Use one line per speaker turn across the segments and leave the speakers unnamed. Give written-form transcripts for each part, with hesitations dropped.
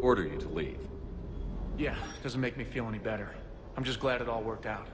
order you to leave.
Yeah, doesn't make me feel any better. I'm just glad it all worked out.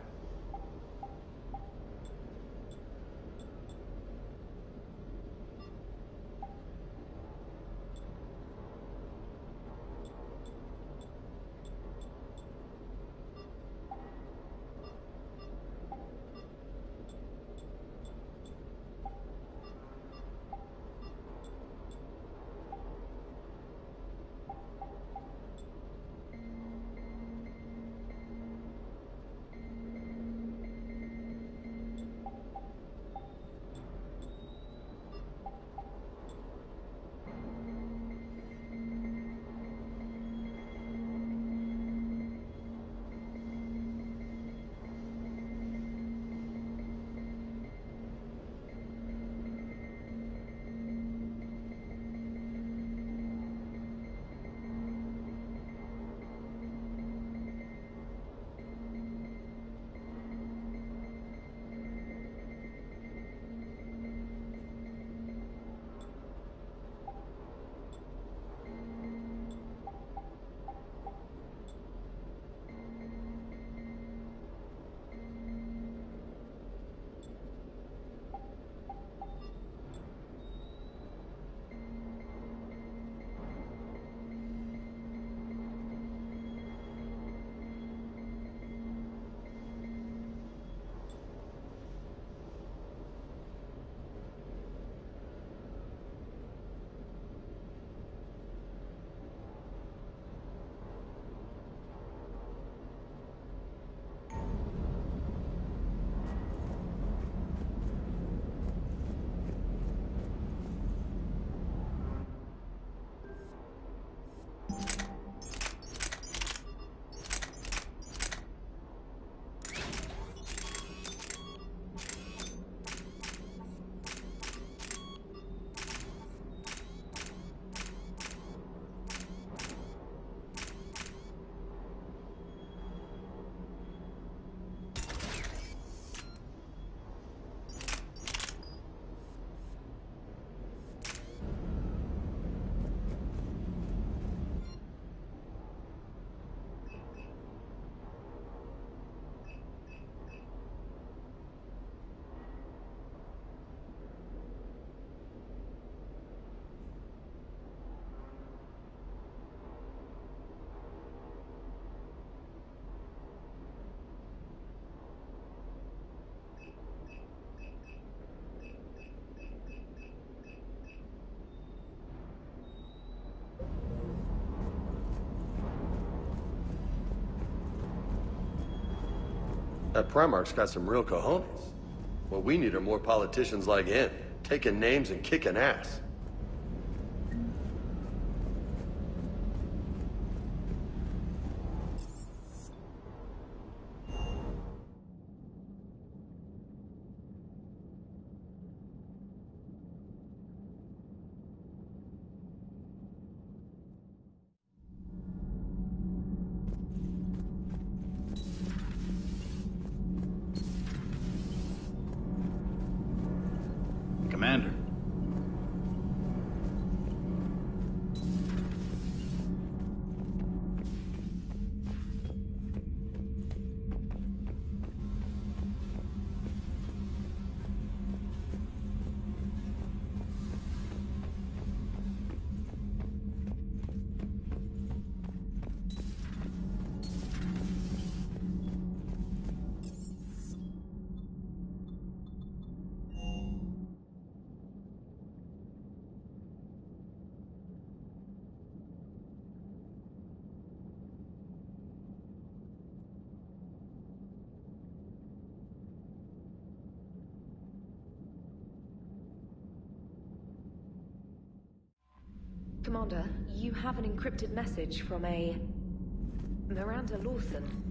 That Primarch's got some real cojones. What we need are more politicians like him, taking names and kicking ass.
Commander.
Commander, you have an encrypted message from a Miranda Lawson.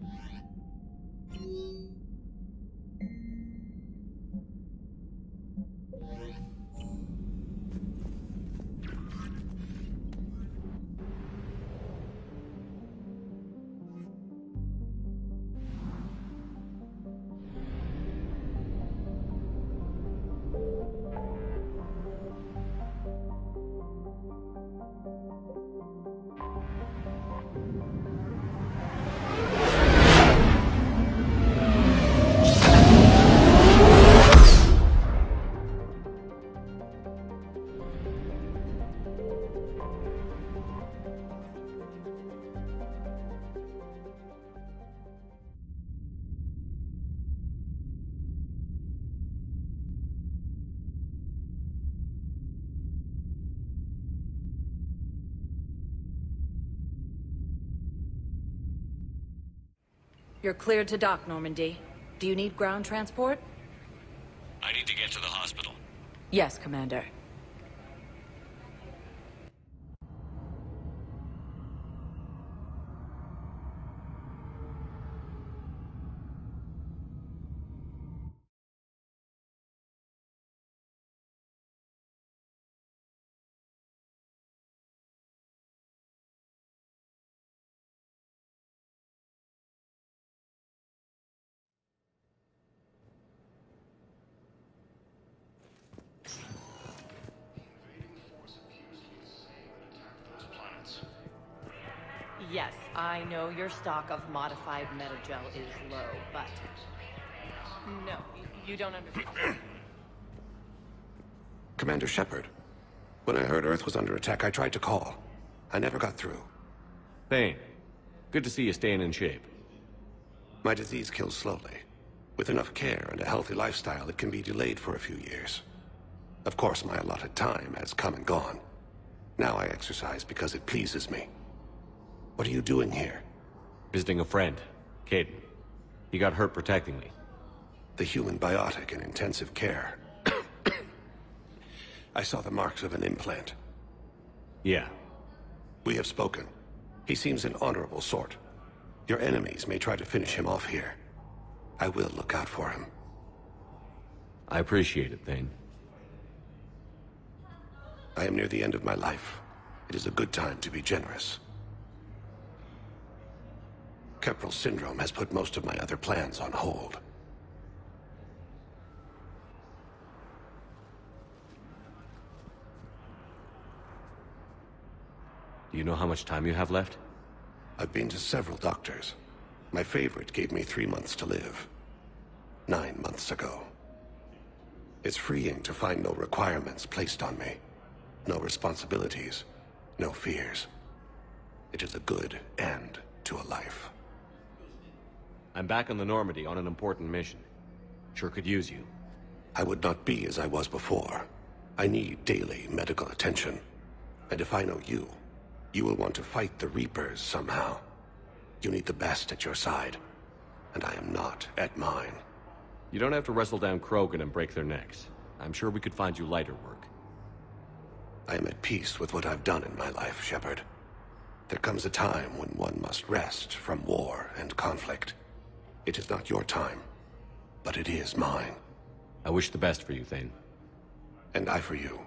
You're cleared to dock, Normandy. Do you need ground transport?
I need to get to the hospital.
Yes, Commander.
Yes, I know your stock of modified metagel is low, but... No, you don't understand.
Commander Shepard, when I heard Earth was under attack, I tried to call. I never got through.
Thane, good to see you staying in shape.
My disease kills slowly. With enough care and a healthy lifestyle, it can be delayed for a few years. Of course, my allotted time has come and gone. Now I exercise because it pleases me. What are you doing here?
Visiting a friend, Caden. He got hurt protecting me.
The human biotic in intensive care. I saw the marks of an implant.
Yeah.
We have spoken. He seems an honorable sort. Your enemies may try to finish him off here. I will look out for him.
I appreciate it, Thane.
I am near the end of my life. It is a good time to be generous. Kepral syndrome has put most of my other plans on hold.
Do you know how much time you have left?
I've been to several doctors. My favorite gave me 3 months to live. 9 months ago. It's freeing to find no requirements placed on me. No responsibilities. No fears. It is a good end to a life.
I'm back on the Normandy on an important mission. Sure could use you.
I would not be as I was before. I need daily medical attention. And if I know you, you will want to fight the Reapers somehow. You need the best at your side. And I am not at mine.
You don't have to wrestle down Krogan and break their necks. I'm sure we could find you lighter work.
I am at peace with what I've done in my life, Shepard. There comes a time when one must rest from war and conflict. It is not your time, but it is mine.
I wish the best for you, Thane.
And I for you.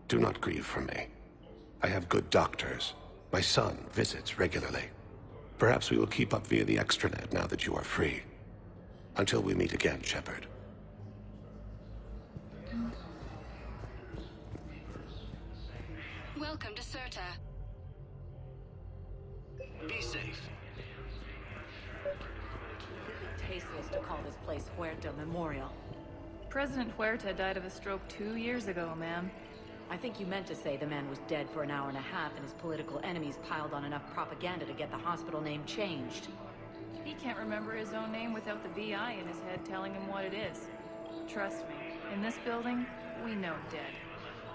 Do not grieve for me. I have good doctors. My son visits regularly. Perhaps we will keep up via the extranet now that you are free. Until we meet again, Shepard.
Welcome to Serta.
Be safe.
Tasteless to call this place Huerta Memorial.
President Huerta died of a stroke 2 years ago, ma'am.
I think you meant to say the man was dead for an hour and a half and his political enemies piled on enough propaganda to get the hospital name changed.
He can't remember his own name without the VI in his head telling him what it is. Trust me, in this building, we know dead.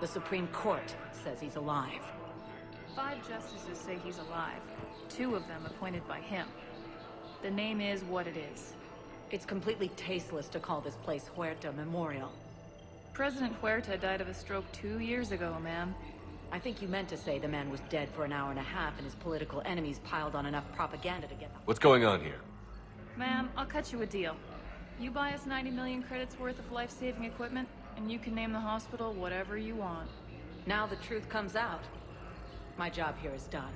The Supreme Court says he's alive.
5 justices say he's alive. 2 of them appointed by him. The name is what it is.
It's completely tasteless to call this place Huerta Memorial.
President Huerta died of a stroke 2 years ago, ma'am.
I think you meant to say the man was dead for an hour and a half and his political enemies piled on enough propaganda to get the...
What's going on here?
Ma'am, I'll cut you a deal. You buy us 90 million credits worth of life-saving equipment, and you can name the hospital whatever you want.
Now the truth comes out. My job here is done.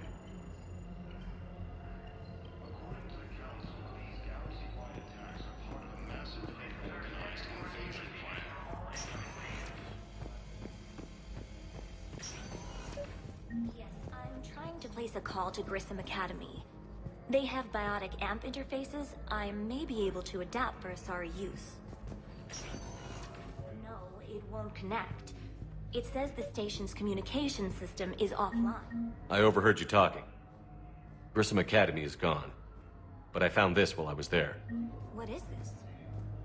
Yes, I'm trying to place a call to Grissom Academy. They have biotic AMP interfaces I may be able to adapt for Asari use. No, it won't connect. It says the station's communication system is offline.
I overheard you talking. Grissom Academy is gone. But I found this while I was there.
What is this?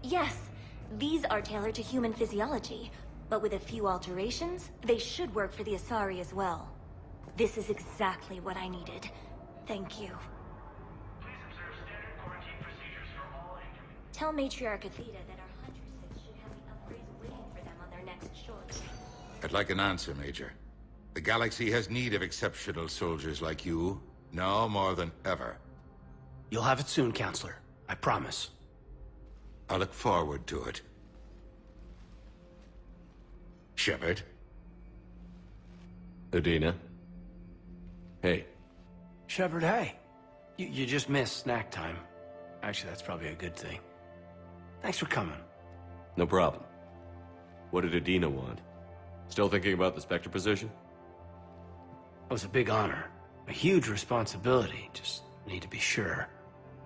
Yes, these are tailored to human physiology, but with a few alterations, they should work for the Asari as well. This is exactly what I needed. Thank you.
Please observe standard quarantine procedures.
Tell Matriarch Athena that our huntresses should have the upgrades waiting for them on their next choice.
I'd like an answer, Major. The galaxy has need of exceptional soldiers like you, now more than ever.
You'll have it soon, Counselor. I promise.
I look forward to it. Shepard?
Adina? Hey.
Shepard, hey. You just missed snack time. Actually, that's probably a good thing. Thanks for coming.
No problem. What did Adina want? Still thinking about the Spectre position?
It was a big honor. A huge responsibility. Just need to be sure.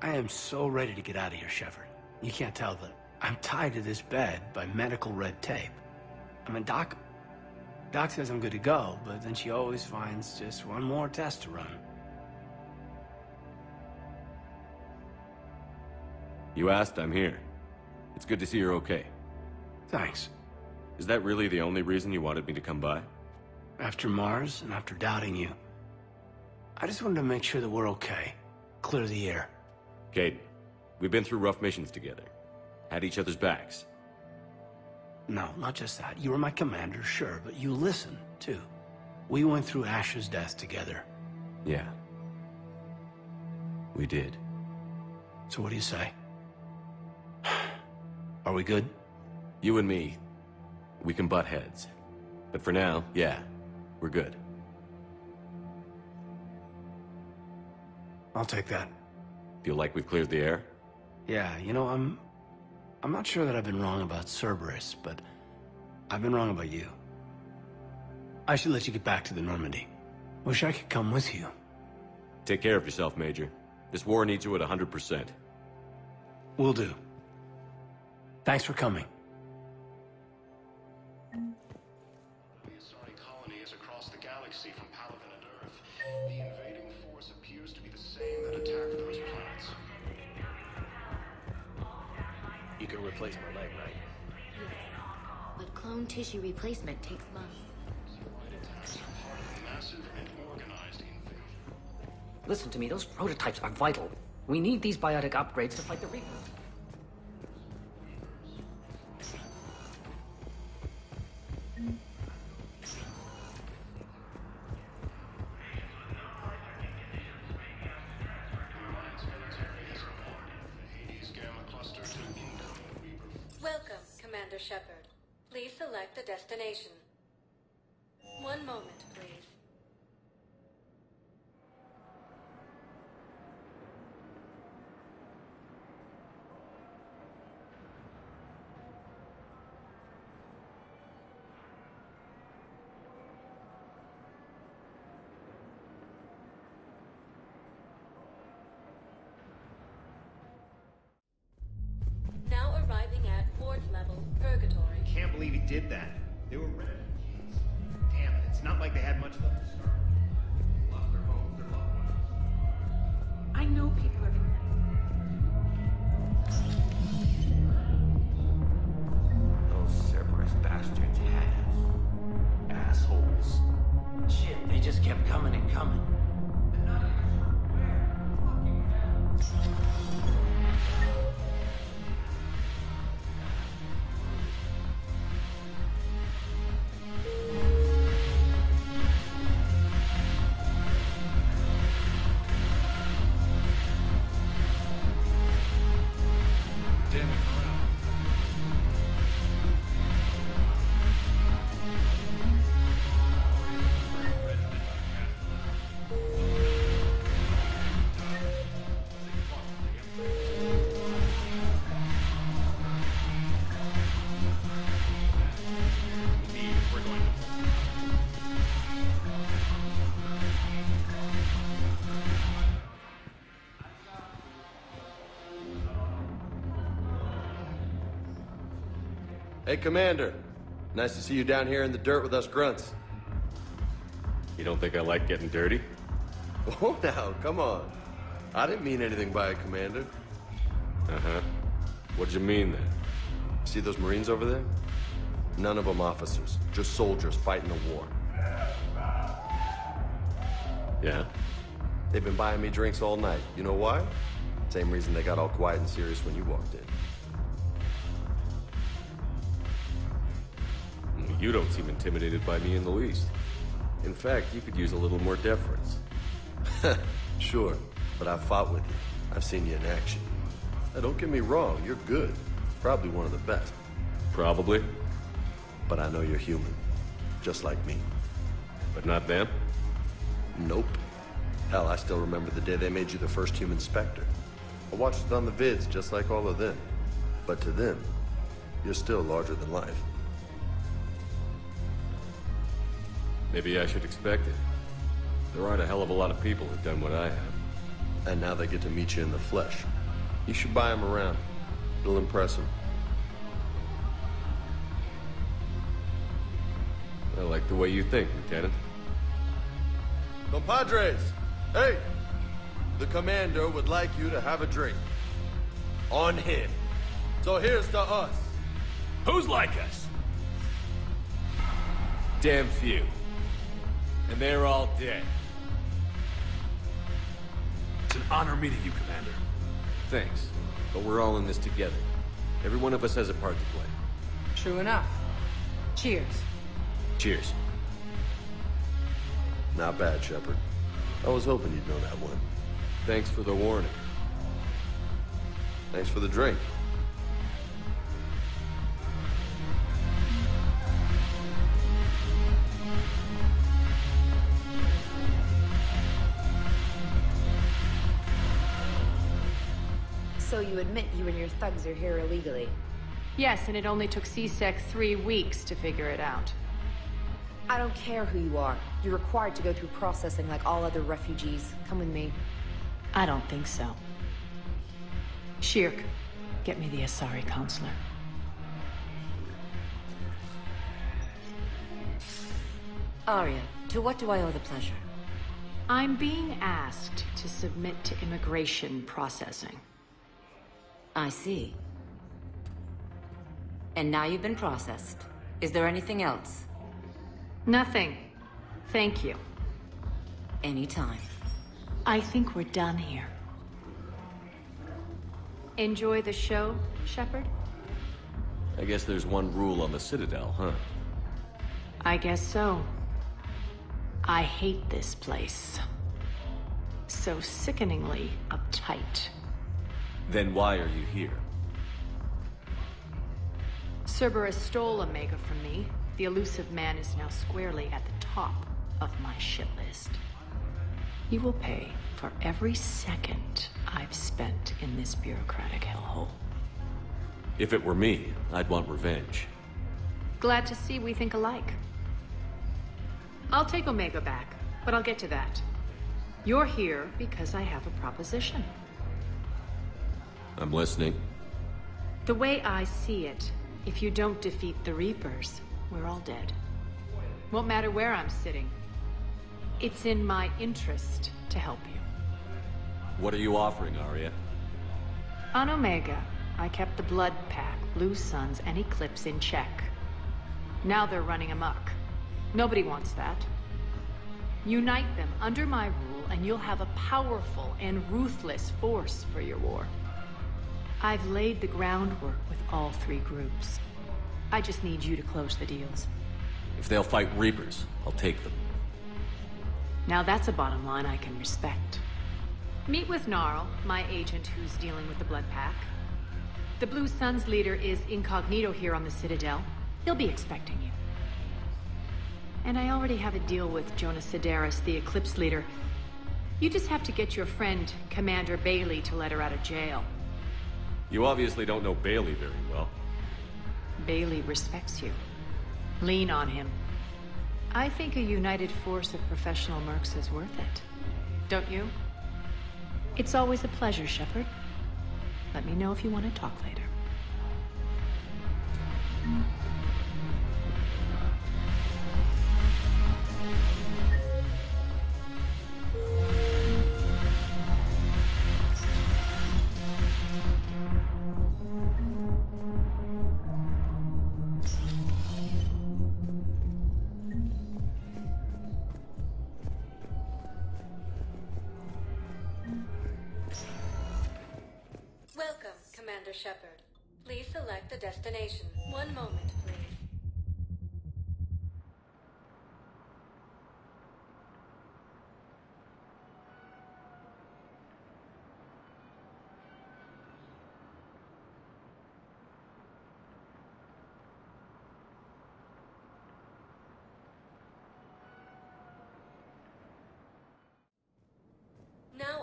I am so ready to get out of here, Shepard. You can't tell that I'm tied to this bed by medical red tape. I mean, Doc says I'm good to go, but then she always finds just one more test to run.
You asked, I'm here. It's good to see you're okay.
Thanks.
Is that really the only reason you wanted me to come by?
After Mars and after doubting you, I just wanted to make sure that we're okay. Clear the air.
Kate, we've been through rough missions together. Had each other's backs.
No, not just that. You were my commander, sure, but you listened, too. We went through Ash's death together.
Yeah. We did.
So what do you say? Are we good?
You and me, we can butt heads. But for now, yeah, we're good.
I'll take that.
Feel like we've cleared the air?
Yeah, you know, I'm not sure that I've been wrong about Cerberus, but I've been wrong about you. I should let you get back to the Normandy. Wish I could come with you.
Take care of yourself, Major. This war needs you at 100%.
Will do. Thanks for coming.
The colony is across the galaxy from Palaven and Earth. The invading force appears to be the same that attacked those planets.
You can replace my leg, right?
Yes, but clone tissue replacement takes months.
Massive and organized invasion.
Listen to me, those prototypes are vital. We need these biotic upgrades to fight the Reapers.
Welcome, Commander Shepard. Please select a destination. One moment, please. Now arriving at fourth level, Purgatory.
Can't believe he did that. They were refugees. Damn it, it's not like they had much left to start with. Lost their homes, their loved ones.
I know people are from
Those Cerberus bastards had us. Assholes. Shit, they just kept coming and coming. And not even sure where. Fucking hell.
Hey, Commander. Nice to see you down here in the dirt with us grunts.
You don't think I like getting dirty?
Oh, now, come on. I didn't mean anything by it, Commander.
Uh-huh. What'd you mean, then?
See those Marines over there? None of them officers, just soldiers fighting a war.
Yeah?
They've been buying me drinks all night. You know why? Same reason they got all quiet and serious when you walked in.
You don't seem intimidated by me in the least. In fact, you could use a little more deference.
Sure, but I've fought with you. I've seen you in action. Now, don't get me wrong, you're good. Probably one of the best.
Probably.
But I know you're human. Just like me.
But not them?
Nope. Hell, I still remember the day they made you the first human Spectre. I watched it on the vids just like all of them. But to them, you're still larger than life.
Maybe I should expect it. There aren't a hell of a lot of people who've done what I have.
And now they get to meet you in the flesh. You should buy them around. It'll impress them.
I like the way you think, Lieutenant.
Compadres! Hey! The commander would like you to have a drink. On him. So here's to us.
Who's like us?
Damn few. And they're all dead.
It's an honor meeting you, Commander.
Thanks. But we're all in this together. Every one of us has a part to play.
True enough. Cheers.
Cheers.
Not bad, Shepard. I was hoping you'd know that one.
Thanks for the warning.
Thanks for the drink.
So you admit you and your thugs are here illegally?
Yes, and it only took C-Sec 3 weeks to figure it out.
I don't care who you are. You're required to go through processing like all other refugees. Come with me.
I don't think so. Shirk, get me the Asari counselor.
Arya, to what do I owe the pleasure?
I'm being asked to submit to immigration processing.
I see. And now you've been processed. Is there anything else?
Nothing. Thank you.
Anytime.
I think we're done here. Enjoy the show, Shepard?
I guess there's one rule on the Citadel, huh?
I guess so. I hate this place. So sickeningly uptight.
Then why are you here?
Cerberus stole Omega from me. The elusive man is now squarely at the top of my shit list. He will pay for every second I've spent in this bureaucratic hellhole.
If it were me, I'd want revenge.
Glad to see we think alike. I'll take Omega back, but I'll get to that. You're here because I have a proposition.
I'm listening.
The way I see it, if you don't defeat the Reapers, we're all dead. Won't matter where I'm sitting. It's in my interest to help you.
What are you offering, Arya?
On Omega, I kept the Blood Pack, Blue Suns, and Eclipse in check. Now they're running amok. Nobody wants that. Unite them under my rule, and you'll have a powerful and ruthless force for your war. I've laid the groundwork with all three groups. I just need you to close the deals.
If they'll fight Reapers, I'll take them.
Now that's a bottom line I can respect. Meet with Gnarl, my agent who's dealing with the Blood Pack. The Blue Suns leader is incognito here on the Citadel. He'll be expecting you. And I already have a deal with Jonas Sedaris, the Eclipse leader. You just have to get your friend, Commander Bailey, to let her out of jail.
You obviously don't know Bailey very well.
Bailey respects you. Lean on him. I think a united force of professional mercs is worth it. Don't you? It's always a pleasure, Shepard. Let me know if you want to talk later.
Welcome, Commander Shepard. Please select a destination. One moment, please.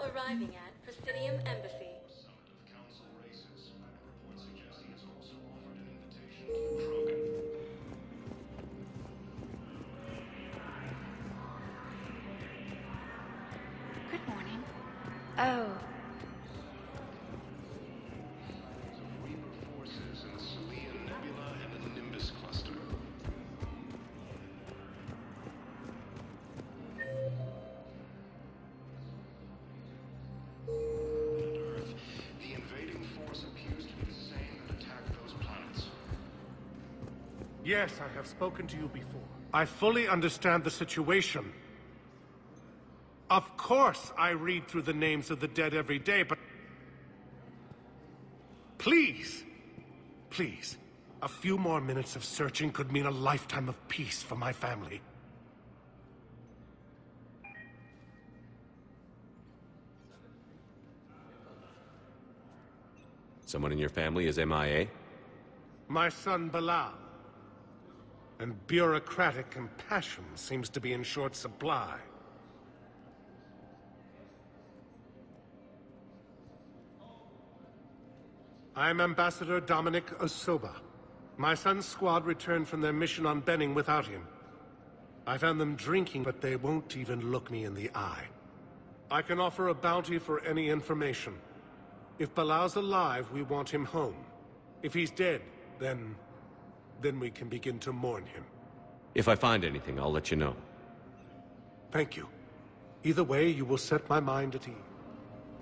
Now arriving at Presidium Embassy.
Council races. Reports suggest he has also offered an invitation to Krogan.
Good morning. Oh.
Reaper forces in the Celian Nebula and the Nimbus cluster. Earth, the invading force appears to be the same that attacked those planets.
Yes, I have spoken to you before. I fully understand the situation. Of course I read through the names of the dead every day, but... Please! Please. A few more minutes of searching could mean a lifetime of peace for my family.
Someone in your family is MIA?
My son Bilal. And bureaucratic compassion seems to be in short supply. I'm Ambassador Dominic Osoba. My son's squad returned from their mission on Benning without him. I found them drinking, but they won't even look me in the eye. I can offer a bounty for any information. If Bilal's alive, we want him home. If he's dead, then we can begin to mourn him.
If I find anything, I'll let you know.
Thank you. Either way, you will set my mind at ease.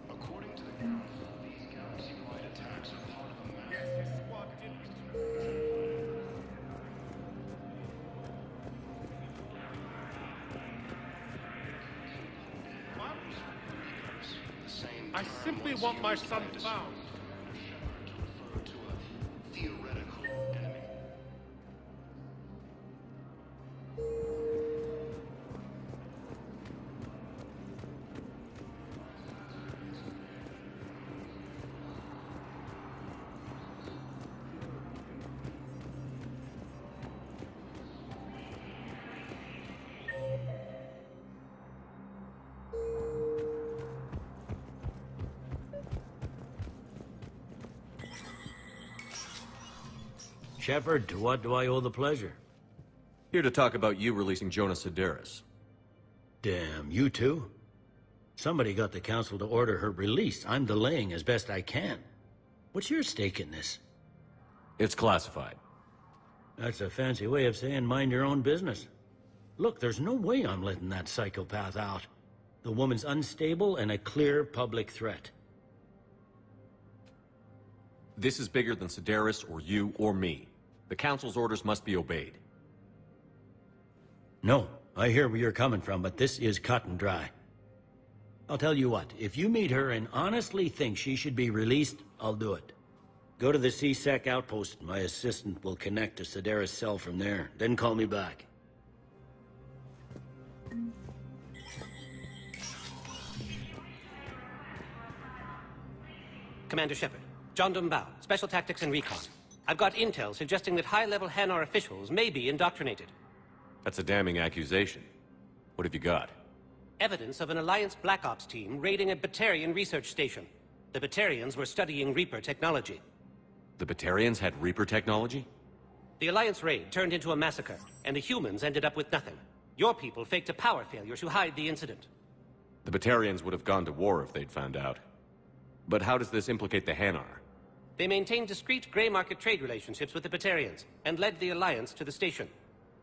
According to the Council, these galaxy-wide attacks are part of a massive squad.
I simply want my son found.
To refer to a theoretical enemy.
Shepard, to what do I owe the pleasure?
Here to talk about you releasing Jonas Sedaris.
Damn, you too? Somebody got the Council to order her release. I'm delaying as best I can. What's your stake in this?
It's classified.
That's a fancy way of saying mind your own business. Look, there's no way I'm letting that psychopath out. The woman's unstable and a clear public threat.
This is bigger than Sedaris or you or me. The Council's orders must be obeyed.
No, I hear where you're coming from, but this is cut and dry. I'll tell you what, if you meet her and honestly think she should be released, I'll do it. Go to the C-Sec outpost. My assistant will connect to Sedaris' cell from there. Then call me back.
Commander Shepard, John Dumbao, Special Tactics and Recon. I've got intel suggesting that high-level Hanar officials may be indoctrinated.
That's a damning accusation. What have you got?
Evidence of an Alliance Black Ops team raiding a Batarian research station. The Batarians were studying Reaper technology.
The Batarians had Reaper technology?
The Alliance raid turned into a massacre, and the humans ended up with nothing. Your people faked a power failure to hide the incident.
The Batarians would have gone to war if they'd found out. But how does this implicate the Hanar?
They maintained discreet gray market trade relationships with the Batarians, and led the Alliance to the station.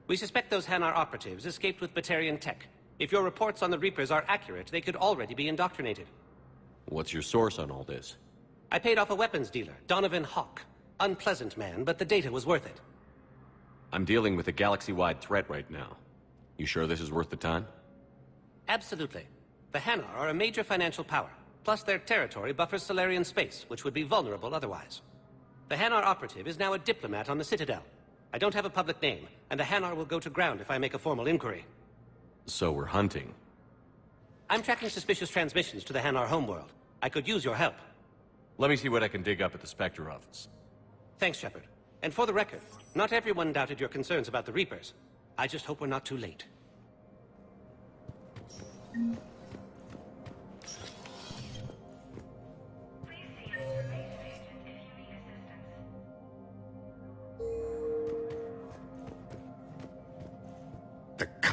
We suspect those Hanar operatives escaped with Batarian tech. If your reports on the Reapers are accurate, they could already be indoctrinated.
What's your source on all this?
I paid off a weapons dealer, Donovan Hawk. Unpleasant man, but the data was worth it.
I'm dealing with a galaxy-wide threat right now. You sure this is worth the time?
Absolutely. The Hanar are a major financial power. Plus their territory buffers Solarian space, which would be vulnerable otherwise. The Hanar operative is now a diplomat on the Citadel. I don't have a public name, and the Hanar will go to ground if I make a formal inquiry.
So we're hunting.
I'm tracking suspicious transmissions to the Hanar homeworld. I could use your help.
Let me see what I can dig up at the Spectre office.
Thanks, Shepard. And for the record, not everyone doubted your concerns about the Reapers. I just hope we're not too late.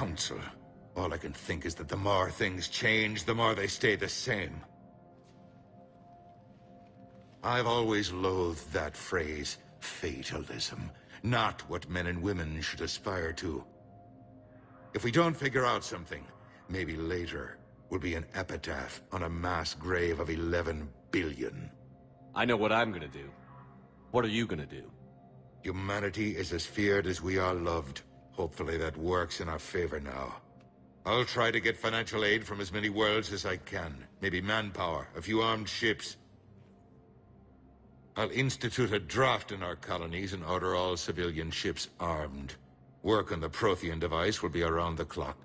council. All I can think is that the more things change, the more they stay the same. I've always loathed that phrase, fatalism. Not what men and women should aspire to. If we don't figure out something, maybe later will be an epitaph on a mass grave of 11 billion.
I know what I'm gonna do. What are you gonna do?
Humanity is as feared as we are loved. Hopefully that works in our favor now. I'll try to get financial aid from as many worlds as I can. Maybe manpower, a few armed ships. I'll institute a draft in our colonies and order all civilian ships armed. Work on the Prothean device will be around the clock.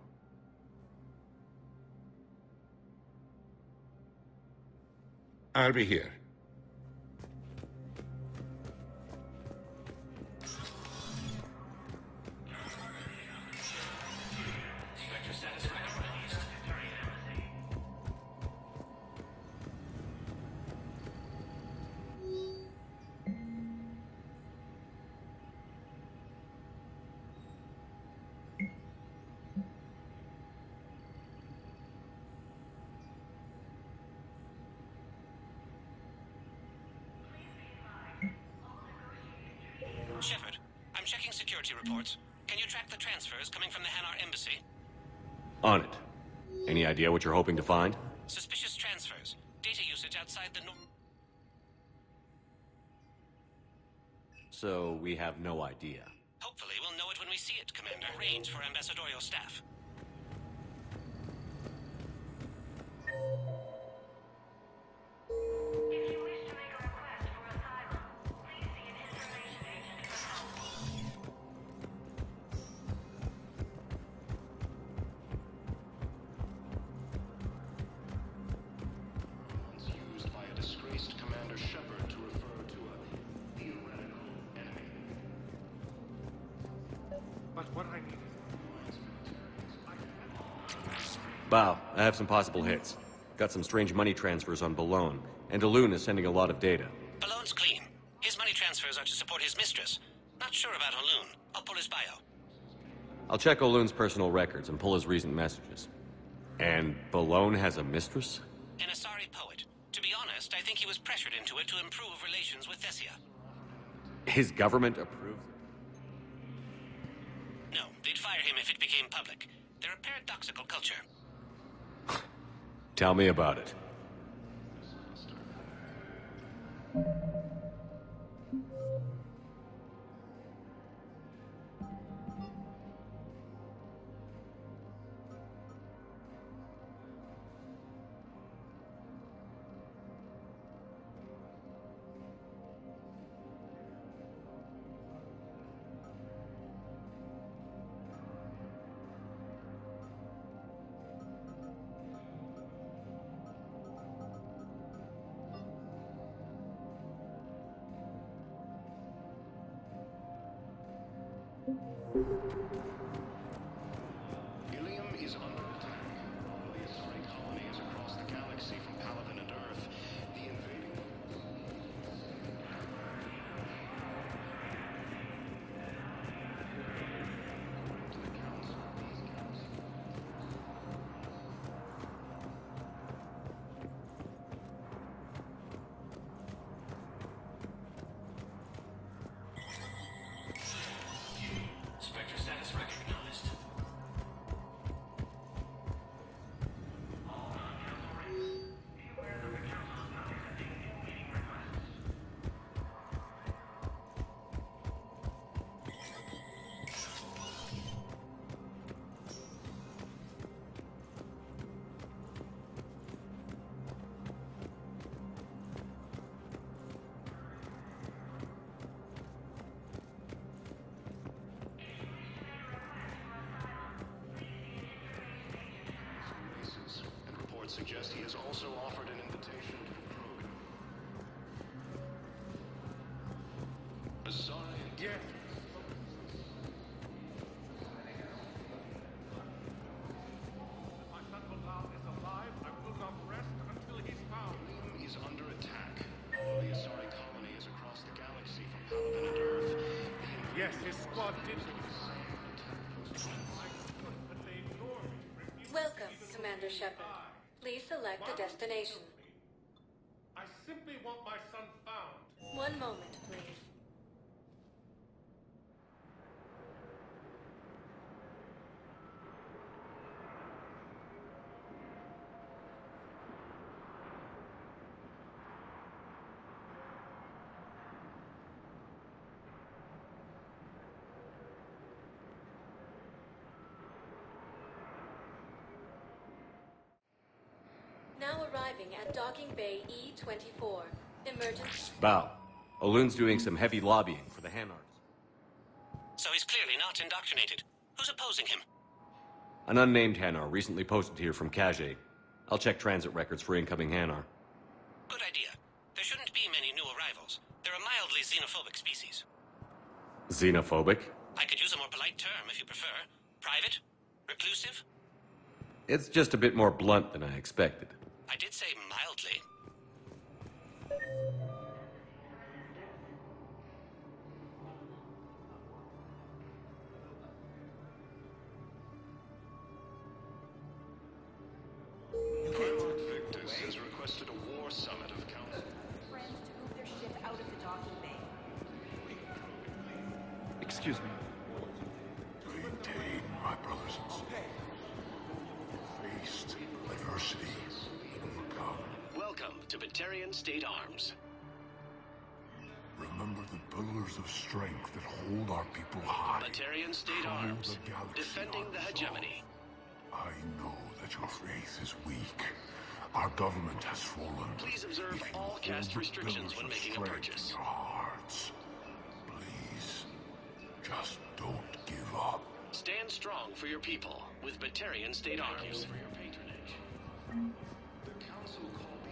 I'll be here.
Shepard, I'm checking security reports. Can you track the transfers coming from the Hanar embassy?
On it. Any idea what you're hoping to find?
Suspicious transfers. Data usage outside the
So we have no idea.
Hopefully we'll know it when we see it, Commander. Arrange for ambassadorial staff.
Used by a disgraced Commander Shepard to refer to a theoretical enemy. But what I need
Bow, I have some possible hits. Got some strange money transfers on Balone, and Daloon is sending a lot of data.
Balone's clean. His money transfers are to support his mistress. Not sure about Haloon. I'll pull his bio.
I'll check Oloon's personal records and pull his recent messages. And Balone has a mistress?
An Asari poet. To be honest, I think he was pressured into it to improve relations with Thessia.
His government approves?
No, they'd fire him if it became public. They're a paradoxical culture.
Tell me about it.
Ilium is under attack. The Asari colonies across the galaxy from Palaven and Earth. The invading... To the council.
Spectre status recognized.
And reports suggest he has also offered an invitation to the program. Asari... Yes.
My son Balal is alive. I will not rest until he's found.
Ilium is under attack. The Asari colony is across the galaxy from Palaven and Earth.
Yes, his squad did.
Commander Shepard. Please select a destination.
I simply want my son found.
One moment, please. Now arriving at Docking Bay E-24. Emergency.
Bow. Olune's doing some heavy lobbying for the Hanars.
So he's clearly not indoctrinated. Who's opposing him?
An unnamed Hanar recently posted here from Kage. I'll check transit records for incoming Hanar.
Good idea. There shouldn't be many new arrivals. They're a mildly xenophobic species.
Xenophobic?
I could use a more polite term if you prefer. Private? Reclusive?
It's just a bit more blunt than I expected.
I did say mildly.
Victus has requested a war summit of council.
Friends to move their ship out of the docking bay.
Excuse me.
Maintain, my brothers and sisters. Faced adversity and overcome.
Welcome to Batarian State Arms.
Remember the pillars of strength that hold our people high.
Batarian State
Hold
Arms.
the galaxy
Defending
on
the
its
hegemony.
own. I know that your faith is weak. Our government has fallen.
Please observe
If you
all
hold
caste
the
restrictions
pillars
when
of
making a
strength
purchase.
in your hearts. Please, just don't give up.
Stand strong for your people with Batarian State Arms. For your patronage. The council called the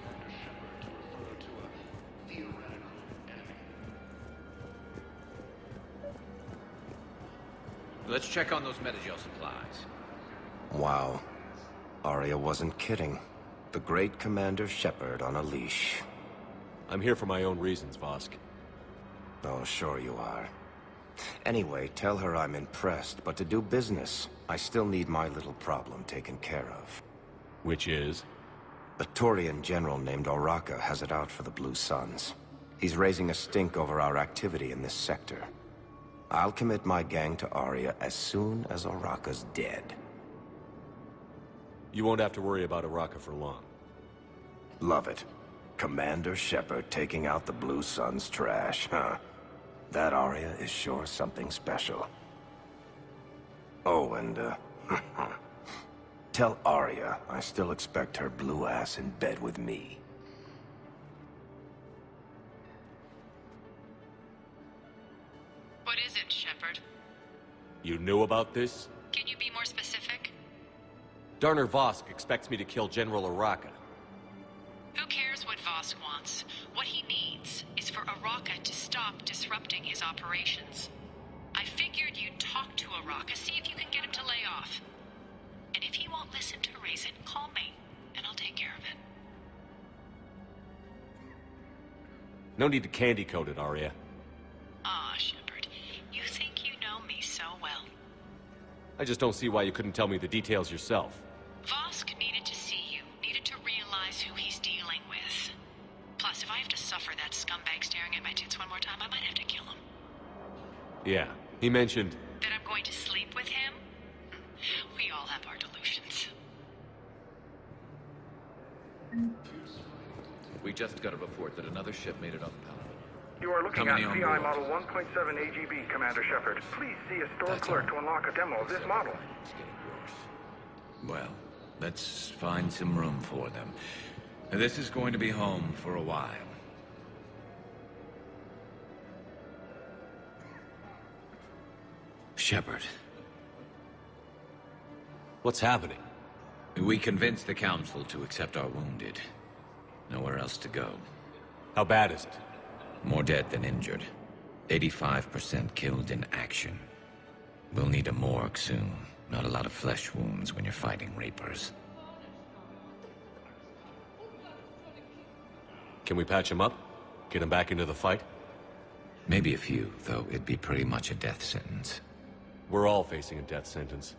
Commander Shepard to refer to a theoretical enemy.
Let's check on those metagel supplies.
Wow. Arya wasn't kidding. The great Commander Shepard on a leash.
I'm here for my own reasons, Vosk.
Oh, sure you are. Anyway, tell her I'm impressed, but to do business, I still need my little problem taken care of.
Which is?
A Taurian general named Oraka has it out for the Blue Suns. He's raising a stink over our activity in this sector. I'll commit my gang to Arya as soon as Oraka's dead.
You won't have to worry about Oraka for long.
Love it. Commander Shepard taking out the Blue Suns trash, huh? That Arya is sure something special. Oh, and, tell Arya I still expect her blue ass in bed with me.
What is it, Shepard?
You knew about this?
Can you be more specific?
Darner Vosk expects me to kill General Oraka.
Who cares what Vosk wants? What he needs is for Oraka to stop disrupting his operations. I figured you'd talk to Oraka, see if you can get him to lay off. And if he won't listen to reason, call me, and I'll take care of it.
No need to candy coat it, Arya.
Ah, Shepard, you think you know me so well.
I just don't see why you couldn't tell me the details yourself.
Vosk needed to see you, needed to realize who he's dealing with. Plus, if I have to suffer that scumbag staring at my tits one more time, I might have to kill him.
Yeah, he mentioned...
That I'm going to sleep with him? We all have our delusions.
We just got a report that another ship made it off Paladin.
You are looking
Coming
at
on
CI
board.
Model 1.7 AGB, Commander Shepard. Please see a store clerk to unlock a demo of this model.
It's getting worse. Well, let's find some room for them. This is going to be home for a while. Shepard.
What's happening?
We convinced the Council to accept our wounded. Nowhere else to go.
How bad is it?
More dead than injured. 85% killed in action. We'll need a morgue soon. Not a lot of flesh wounds when you're fighting Reapers.
Can we patch him up? Get him back into the fight?
Maybe a few, though it'd be pretty much a death sentence.
We're all facing a death sentence.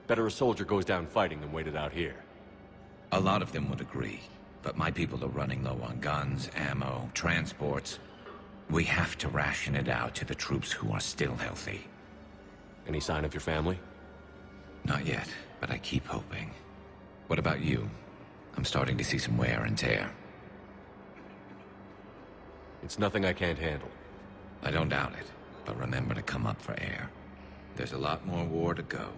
Better a soldier goes down fighting than waited out here.
A lot of them would agree, but my people are running low on guns, ammo, transports. We have to ration it out to the troops who are still healthy.
Any sign of your family?
Not yet, but I keep hoping. What about you? I'm starting to see some wear and tear.
It's nothing I can't handle.
I don't doubt it, but remember to come up for air. There's a lot more war to go.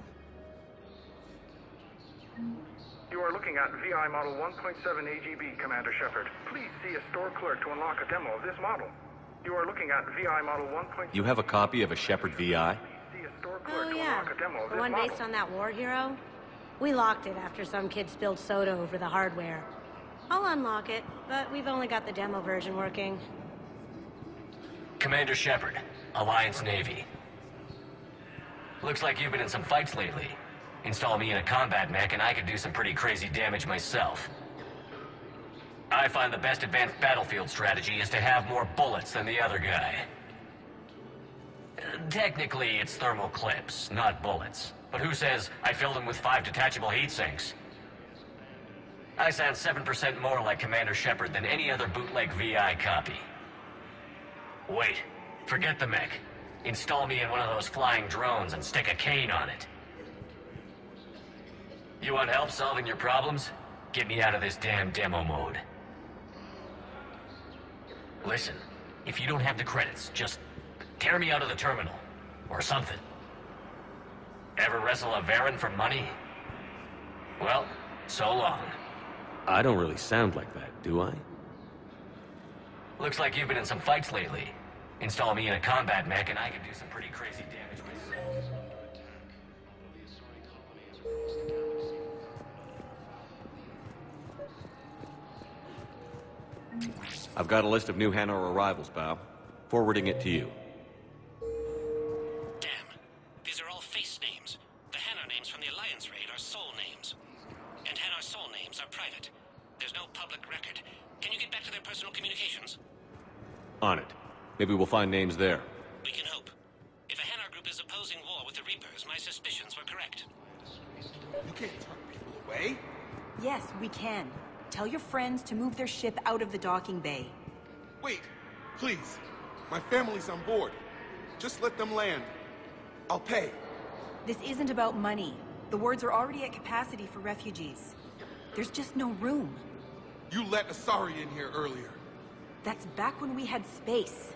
You are looking at VI Model 1.7 AGB, Commander Shepard. Please see a store clerk to unlock a demo of this model. You are looking at VI Model 1.7...
You have a copy of a Shepard VI?
Oh yeah, the one based on that war hero? We locked it after some kid spilled soda over the hardware. I'll unlock it, but we've only got the demo version working.
Commander Shepard, Alliance Navy. Looks like you've been in some fights lately. Install me in a combat mech and I could do some pretty crazy damage myself. I find the best advanced battlefield strategy is to have more bullets than the other guy. Technically, it's thermal clips, not bullets. But who says I filled them with 5 detachable heat sinks? I sound 7% more like Commander Shepard than any other bootleg VI copy. Wait, forget the mech. Install me in one of those flying drones and stick a cane on it. You want help solving your problems? Get me out of this damn demo mode. Listen, if you don't have the credits, just tear me out of the terminal. Or something. Ever wrestle a Varen for money? Well, so long.
I don't really sound like that, do I?
Looks like you've been in some fights lately. Install me in a combat mech and I can do some pretty crazy damage myself.
I've got a list of new Hanar arrivals, Bao. Forwarding it to you.
Damn. These are all face names. The Hanar names from the Alliance raid are soul names. And Hanar soul names are private. There's no public record. Can you get back to their personal communications?
On it. Maybe we'll find names there.
We can hope. If a Hanar group is opposing war with the Reapers, my suspicions were correct.
You can't turn people away.
Yes, we can. Tell your friends to move their ship out of the docking bay.
Wait, please. My family's on board. Just let them land. I'll pay.
This isn't about money. The wards are already at capacity for refugees. There's just no room.
You let Asari in here earlier.
That's back when we had space.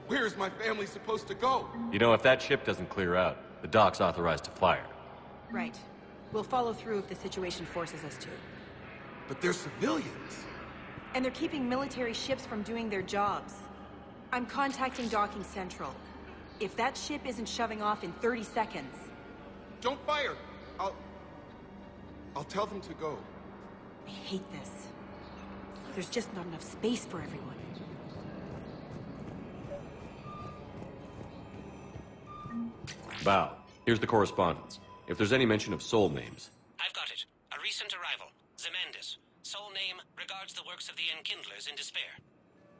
Where is my family supposed to go?
You know, if that ship doesn't clear out, the dock's authorized to fire.
Right. We'll follow through if the situation forces us to.
But they're civilians.
And they're keeping military ships from doing their jobs. I'm contacting Docking Central. If that ship isn't shoving off in 30 seconds...
Don't fire! I'll tell them to go.
I hate this. There's just not enough space for everyone.
Bao, here's the correspondence. If there's any mention of soul names...
I've got it. A recent arrival. Zemandis. Soul name regards the works of the Enkindlers in despair.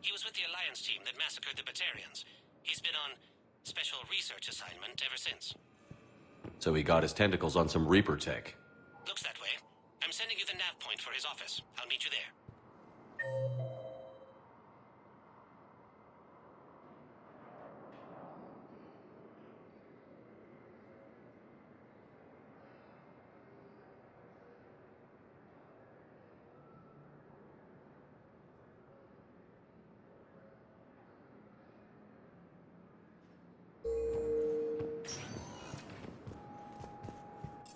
He was with the Alliance team that massacred the Batarians. He's been on special research assignment ever since.
So he got his tentacles on some Reaper tech.
Looks that way. I'm sending you the nav point for his office. I'll meet you there.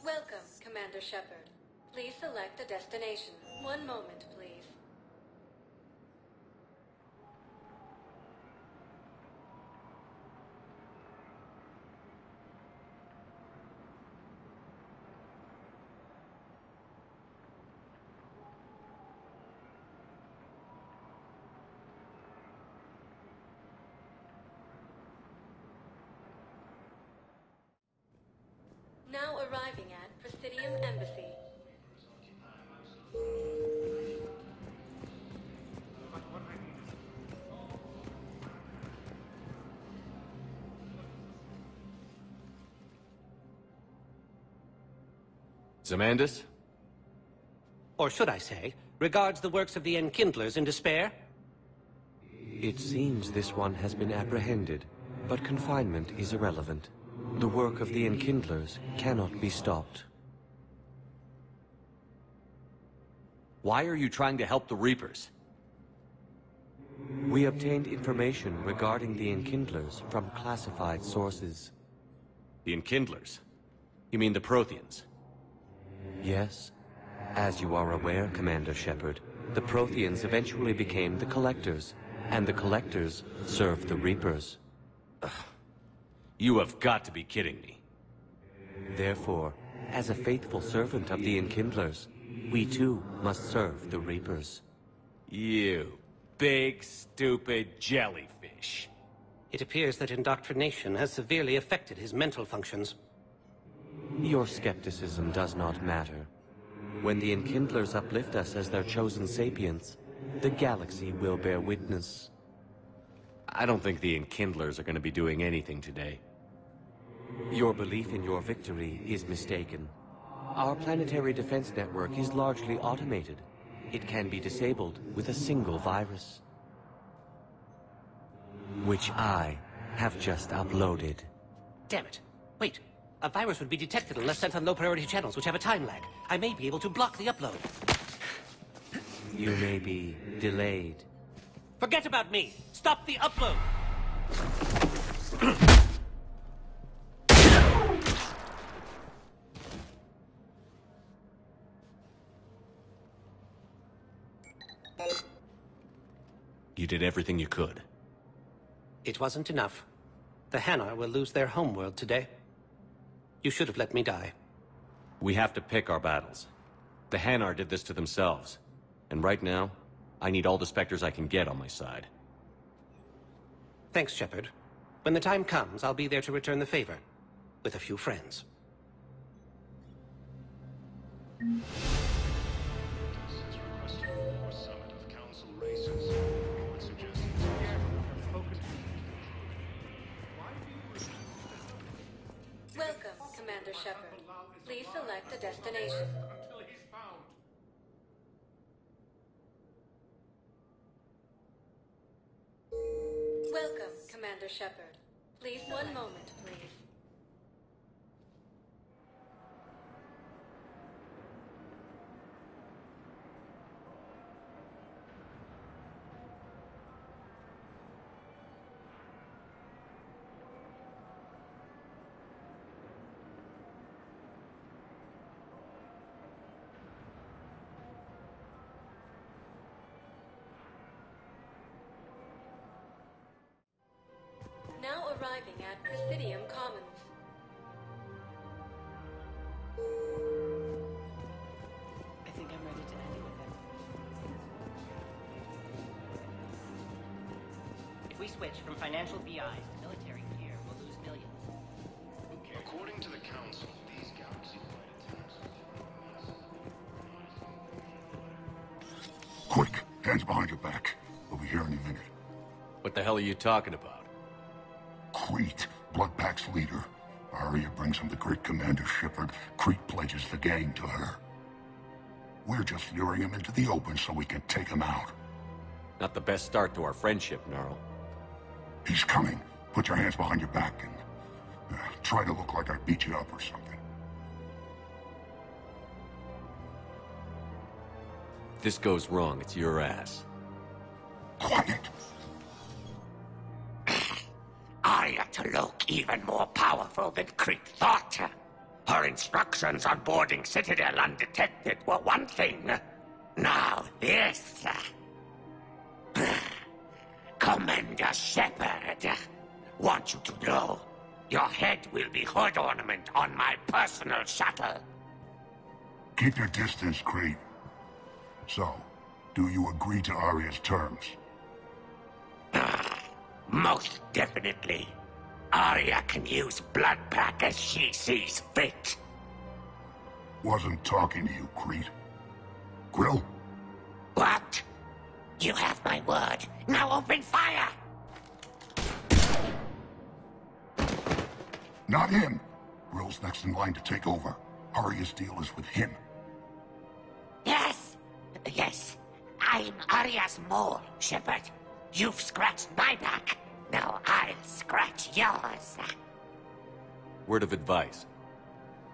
Welcome, Commander Shepard. Please select a destination. One moment, please. Now arriving at Presidium Embassy.
Zamandis?
Or should I say, regards the works of the Enkindlers in despair?
It seems this one has been apprehended, but confinement is irrelevant. The work of the Enkindlers cannot be stopped.
Why are you trying to help the Reapers?
We obtained information regarding the Enkindlers from classified sources.
The Enkindlers? You mean the Protheans?
Yes. As you are aware, Commander Shepard, the Protheans eventually became the Collectors, and the Collectors served the Reapers.
You have got to be kidding me.
Therefore, as a faithful servant of the Enkindlers, we too must serve the Reapers.
You big, stupid jellyfish.
It appears that indoctrination has severely affected his mental functions.
Your skepticism does not matter. When the Enkindlers uplift us as their chosen sapients, the galaxy will bear witness.
I don't think the Enkindlers are going to be doing anything today.
Your belief in your victory is mistaken. Our planetary defense network is largely automated. It can be disabled with a single virus, which I have just uploaded.
Damn it. Wait. A virus would be detected unless sent on low-priority channels, which have a time lag. I may be able to block the upload.
You may be delayed.
Forget about me! Stop the upload!
You did everything you could.
It wasn't enough. The Hanar will lose their homeworld today. You should have let me die.
We have to pick our battles. The Hanar did this to themselves. And right now, I need all the Spectres I can get on my side.
Thanks, Shepard. When the time comes, I'll be there to return the favor. With a few friends.
Welcome, Commander Shepard. Please select a destination. Welcome, Commander Shepard. Please, one moment, please. Now arriving at Presidium Commons.
I think I'm ready to end it with him.
If we switch from financial BIs to military gear, we'll lose millions.
According to the Council, these galaxy-wide attacks...
Quick, hands behind your back. We'll be here any minute.
What the hell are you talking about?
Crete, Blood Pack's leader. Arya brings him the great Commander Shepard. Crete pledges the gang to her. We're just luring him into the open so we can take him out.
Not the best start to our friendship, Gnarl.
He's coming. Put your hands behind your back and try to look like I beat you up or something.
If this goes wrong, it's your ass.
Quiet.
Arya to look even more powerful than Crete thought. Her instructions on boarding Citadel undetected were one thing. Now this. Commander Shepard, want you to know, your head will be hood ornament on my personal shuttle.
Keep your distance, Crete. So, do you agree to Arya's terms?
Most definitely. Arya can use Blood Pack as she sees fit.
Wasn't talking to you, Crete. Grill?
What? You have my word. Now open fire!
Not him. Grill's next in line to take over. Arya's deal is with him.
Yes. Yes. I'm Arya's mole, Shepard. You've scratched my back. Now I'll scratch yours.
Word of advice.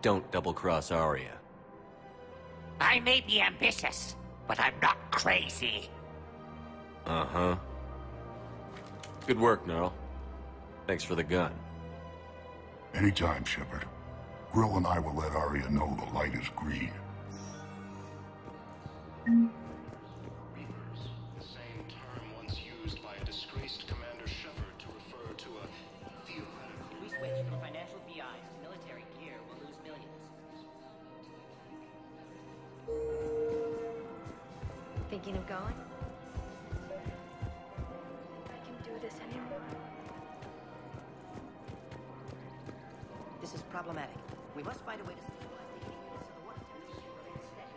Don't double-cross Arya.
I may be ambitious, but I'm not crazy.
Uh-huh. Good work, Nerl. Thanks for the gun.
Anytime, Shepard. Grill and I will let Arya know the light is green.
Reapers, the same term once used by a disgraced Commander Shepard to refer to a theoretical...
We switch from financial VIs to military gear, we'll lose millions.
Thinking of going? I can do this anymore.
This is problematic. We must find a way to stabilize the behavior so the water temperature remains steady.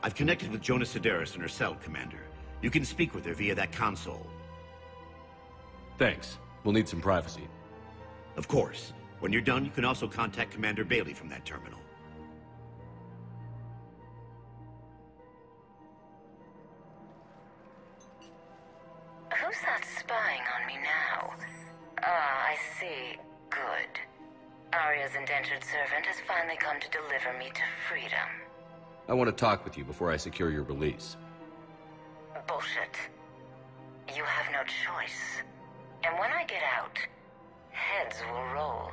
I've connected with Jonas Sedaris in her cell, Commander. You can speak with her via that console.
Thanks. We'll need some privacy.
Of course. When you're done, you can also contact Commander Bailey from that terminal.
Who's that spying on me now? Ah, I see. Good. Arya's indentured servant has finally come to deliver me to freedom.
I want to talk with you before I secure your release.
Bullshit. You have no choice. And when I get out, heads will roll.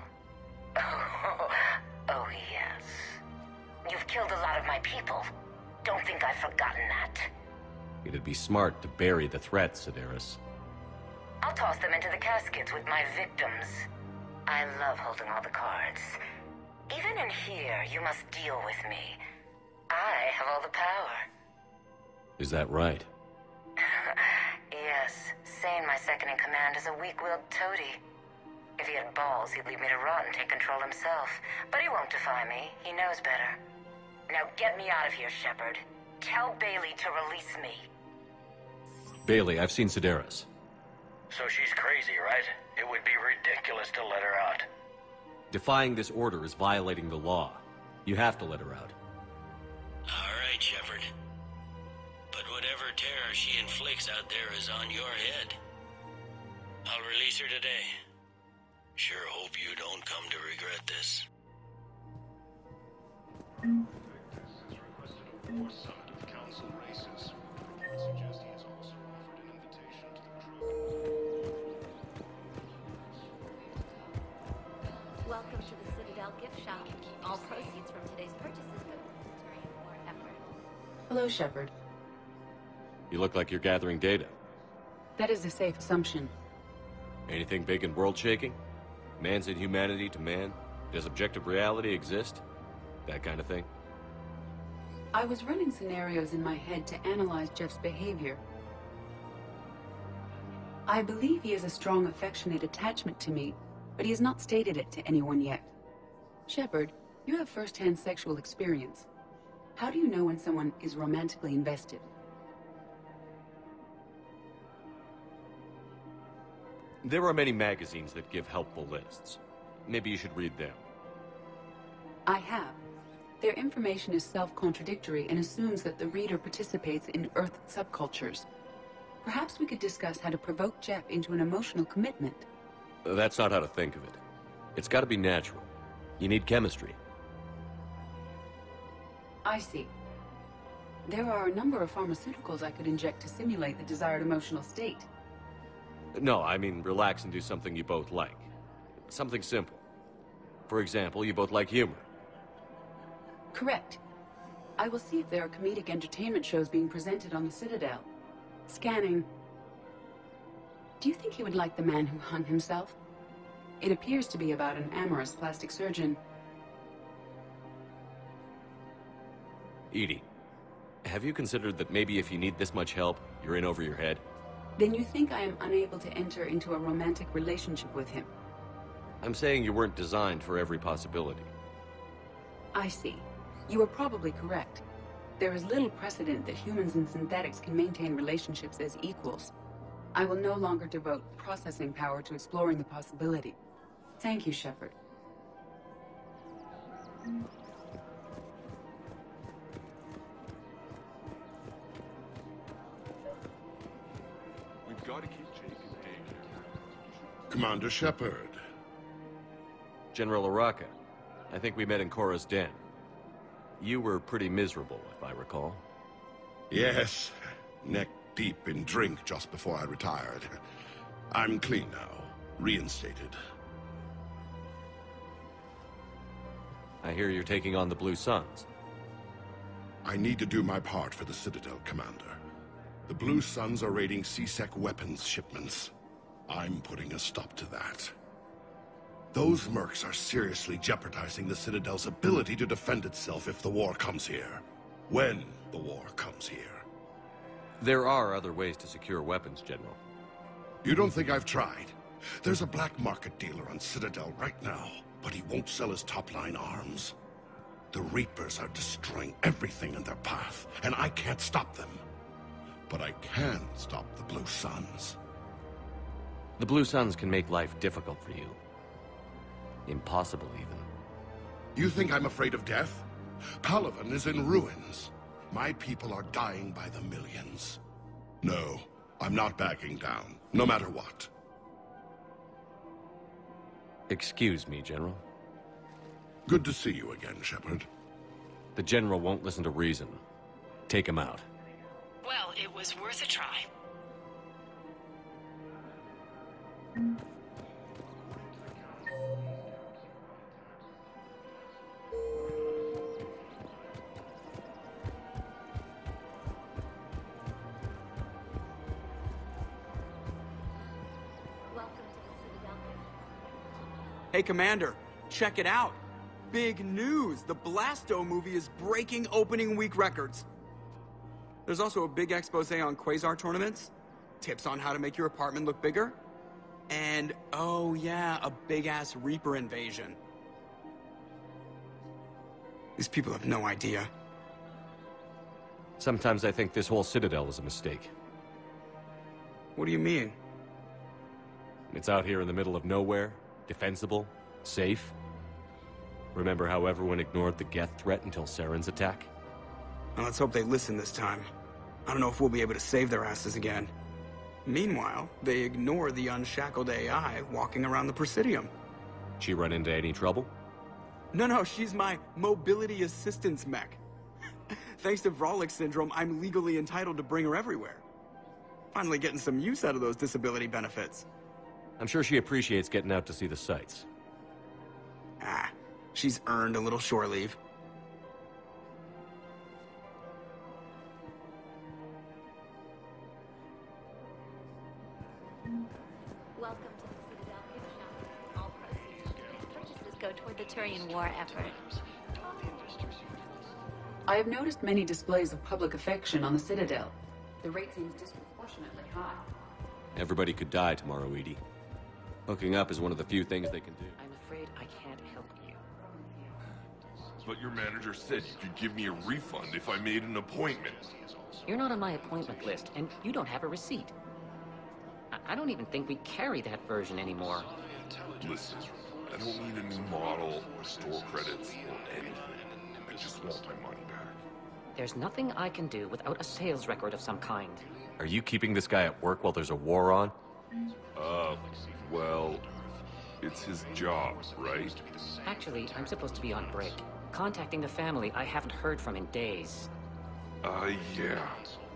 Oh, yes. You've killed a lot of my people. Don't think I've forgotten that.
It'd be smart to bury the threat, Sedaris.
I'll toss them into the caskets with my victims. I love holding all the cards. Even in here, you must deal with me. I have all the power.
Is that right?
Yes, Sane, my second-in-command, is a weak-willed toady. If he had balls, he'd leave me to rot and take control himself. But he won't defy me. He knows better. Now get me out of here, Shepard. Tell Bailey to release me.
Bailey, I've seen Sedaris.
So she's crazy, right? It would be ridiculous to let her out.
Defying this order is violating the law. You have to let her out.
All right, Shepard. But whatever terror she inflicts out there is on your head. I'll release her today. Sure hope you don't come to regret this.
has requested a war summit of council races. Reports suggest he has also offered an invitation to the crew.
Welcome to the Citadel gift shop. All proceeds from today's purchases go to the military war effort.
Hello, Shepard.
You look like you're gathering data.
That is a safe assumption.
Anything big and world-shaking? Man's inhumanity to man? Does objective reality exist? That kind of thing?
I was running scenarios in my head to analyze Jeff's behavior. I believe he has a strong affectionate attachment to me, but he has not stated it to anyone yet. Shepard, you have first-hand sexual experience. How do you know when someone is romantically invested?
There are many magazines that give helpful lists. Maybe you should read them.
I have. Their information is self-contradictory and assumes that the reader participates in Earth subcultures. Perhaps we could discuss how to provoke Jeff into an emotional commitment.
That's not how to think of it. It's got to be natural. You need chemistry.
I see. There are a number of pharmaceuticals I could inject to simulate the desired emotional state.
No, I mean relax and do something you both like. Something simple. For example, you both like humor.
Correct. I will see if there are comedic entertainment shows being presented on the Citadel. Scanning. Do you think he would like The Man Who Hung Himself? It appears to be about an amorous plastic surgeon.
Edie, have you considered that maybe if you need this much help, you're in over your head?
Then you think I am unable to enter into a romantic relationship with him?
I'm saying you weren't designed for every possibility.
I see. You are probably correct. There is little precedent that humans and synthetics can maintain relationships as equals. I will no longer devote processing power to exploring the possibility. Thank you, Shepard.
We've got to keep Jake and Hank. Commander Shepard.
General Araka, I think we met in Cora's den. You were pretty miserable, if I recall.
Yes, neck deep in drink just before I retired. I'm clean now, reinstated.
I hear you're taking on the Blue Suns.
I need to do my part for the Citadel, Commander. The Blue Suns are raiding C-Sec weapons shipments. I'm putting a stop to that. Those mercs are seriously jeopardizing the Citadel's ability to defend itself if the war comes here. When the war comes here.
There are other ways to secure weapons, General.
You don't think I've tried? There's a black market dealer on Citadel right now, but he won't sell his top-line arms. The Reapers are destroying everything in their path, and I can't stop them. But I can stop the Blue Suns.
The Blue Suns can make life difficult for you. Impossible, even.
You think I'm afraid of death? Palaven is in ruins. My people are dying by the millions. No, I'm not backing down, no matter what.
Excuse me, General.
Good to see you again, Shepard.
The General won't listen to reason. Take him out.
Well, it was worth a try.
Hey, Commander, check it out. Big news! The Blasto movie is breaking opening week records. There's also a big expose on Quasar tournaments, tips on how to make your apartment look bigger, and, oh yeah, a big-ass Reaper invasion. These people have no idea.
Sometimes I think this whole Citadel was a mistake.
What do you mean?
It's out here in the middle of nowhere, defensible, safe. Remember how everyone ignored the Geth threat until Saren's attack?
Well, let's hope they listen this time. I don't know if we'll be able to save their asses again. Meanwhile, they ignore the unshackled AI walking around the Presidium.
She run into any trouble?
No, she's my mobility assistance mech. Thanks to Vrolic syndrome, I'm legally entitled to bring her everywhere. Finally getting some use out of those disability benefits.
I'm sure she appreciates getting out to see the sights.
Ah, she's earned a little shore leave.
Welcome to the Citadel gift shop. All proceeds from today's purchases go toward the Turian war effort.
I have noticed many displays of public affection on the Citadel. The rate seems disproportionately high.
Everybody could die tomorrow, Edie. Hooking up is one of the few things they can do.
I'm afraid I can't help you.
But your manager said you could give me a refund if I made an appointment.
You're not on my appointment list, and you don't have a receipt. I don't even think we carry that version anymore.
Listen, I don't need a new model, or store credits, or anything. I just want my money back.
There's nothing I can do without a sales record of some kind.
Are you keeping this guy at work while there's a war on?
Well, it's his job, right?
Actually, I'm supposed to be on break. Contacting the family I haven't heard from in days.
Yeah.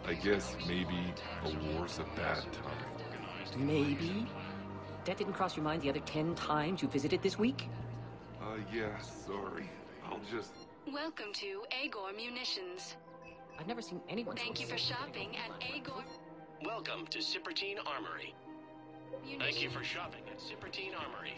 I guess maybe a war's a bad time.
Maybe? That didn't cross your mind the other 10 times you visited this week?
Yeah, sorry. I'll just...
Welcome to Agor Munitions.
I've never seen anyone...
Thank you for shopping at Agor...
Welcome to Cypertine Armory. Thank you for shopping at Cypertine Armory.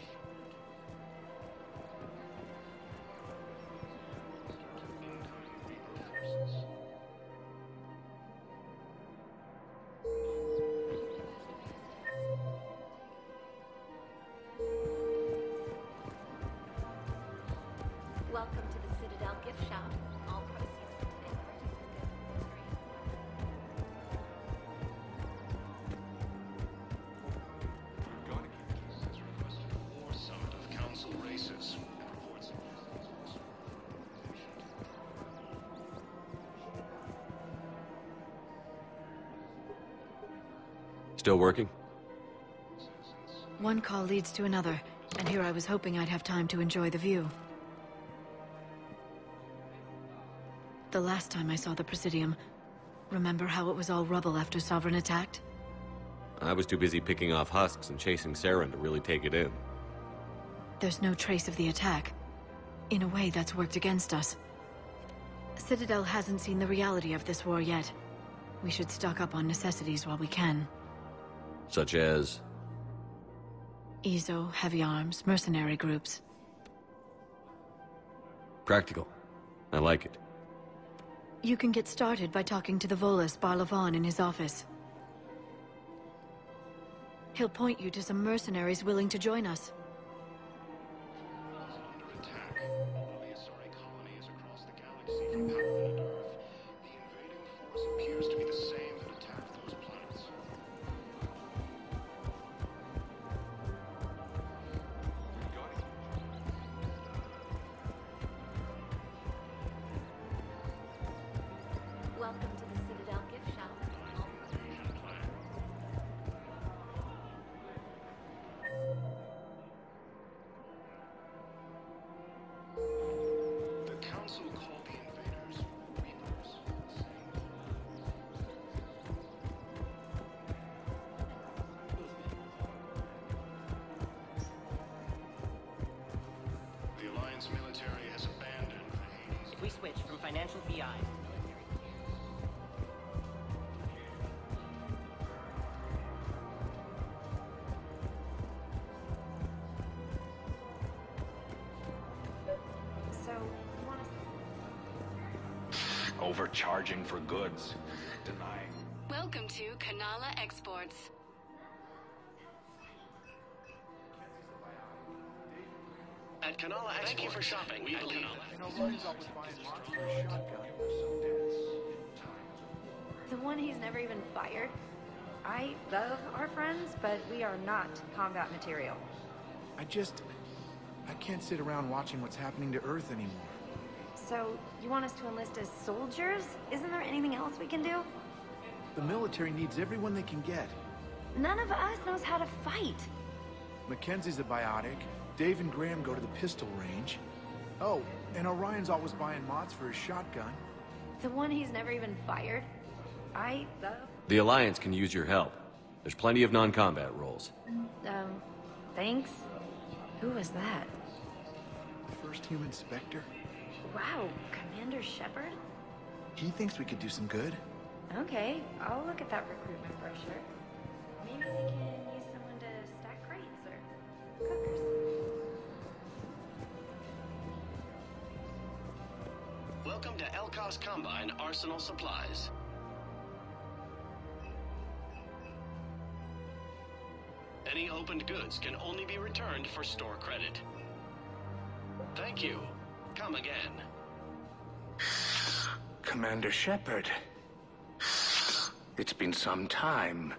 Welcome to the Citadel gift shop. All proceeds from today's purchases go to the Turian war effort.
Still working?
One call leads to another, and here I was hoping I'd have time to enjoy the view. The last time I saw the Presidium, remember how it was all rubble after Sovereign attacked?
I was too busy picking off husks and chasing Saren to really take it in.
There's no trace of the attack. In a way, that's worked against us. Citadel hasn't seen the reality of this war yet. We should stock up on necessities while we can.
Such as?
EZO, heavy arms, mercenary groups.
Practical. I like it.
You can get started by talking to the Volus Barlavon in his office. He'll point you to some mercenaries willing to join us.
Appears to be the same that attacked those planets.
Welcome to the Citadel gift shop.
The Council called the invaders Reapers. The Alliance military has abandoned the Hades.
If we switch from financial VI...
So, you want us...
Overcharging for goods. Denying.
Welcome to Kanala Exports.
At Kanala Exports. Thank you for shopping. We believe
The one he's never even fired? I love our friends, but we are not combat material.
I can't sit around watching what's happening to Earth anymore.
So, you want us to enlist as soldiers? Isn't there anything else we can do?
The military needs everyone they can get.
None of us knows how to fight.
Mackenzie's a biotic. Dave and Graham go to the pistol range. Oh, and Orion's always buying mods for his shotgun.
The one he's never even fired? I love...
The Alliance can use your help. There's plenty of non-combat roles.
Thanks? Who was that?
First human Spectre?
Wow, Commander Shepard?
He thinks we could do some good.
Okay, I'll look at that recruitment brochure. Maybe we can use someone to stack crates or cookers.
Welcome to Elkos Combine Arsenal Supplies. Any opened goods can only be returned for store credit. Thank you. Come again.
Commander Shepard. It's been some time.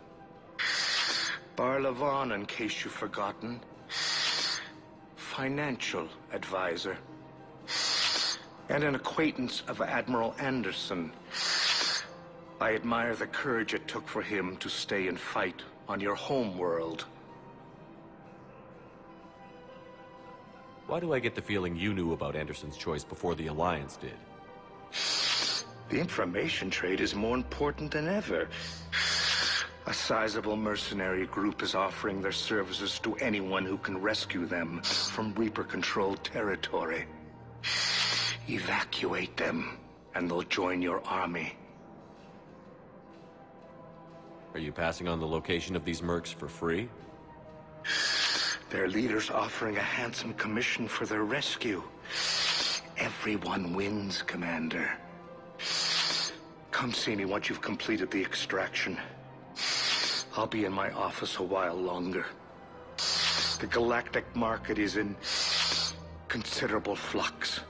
Barlavon, in case you've forgotten. Financial advisor. And an acquaintance of Admiral Anderson. I admire the courage it took for him to stay and fight on your home world.
Why do I get the feeling you knew about Anderson's choice before the Alliance did?
The information trade is more important than ever. A sizable mercenary group is offering their services to anyone who can rescue them from Reaper-controlled territory. Evacuate them, and they'll join your army.
Are you passing on the location of these mercs for free?
Their leader's offering a handsome commission for their rescue. Everyone wins, Commander. Come see me once you've completed the extraction. I'll be in my office a while longer. The galactic market is in considerable flux.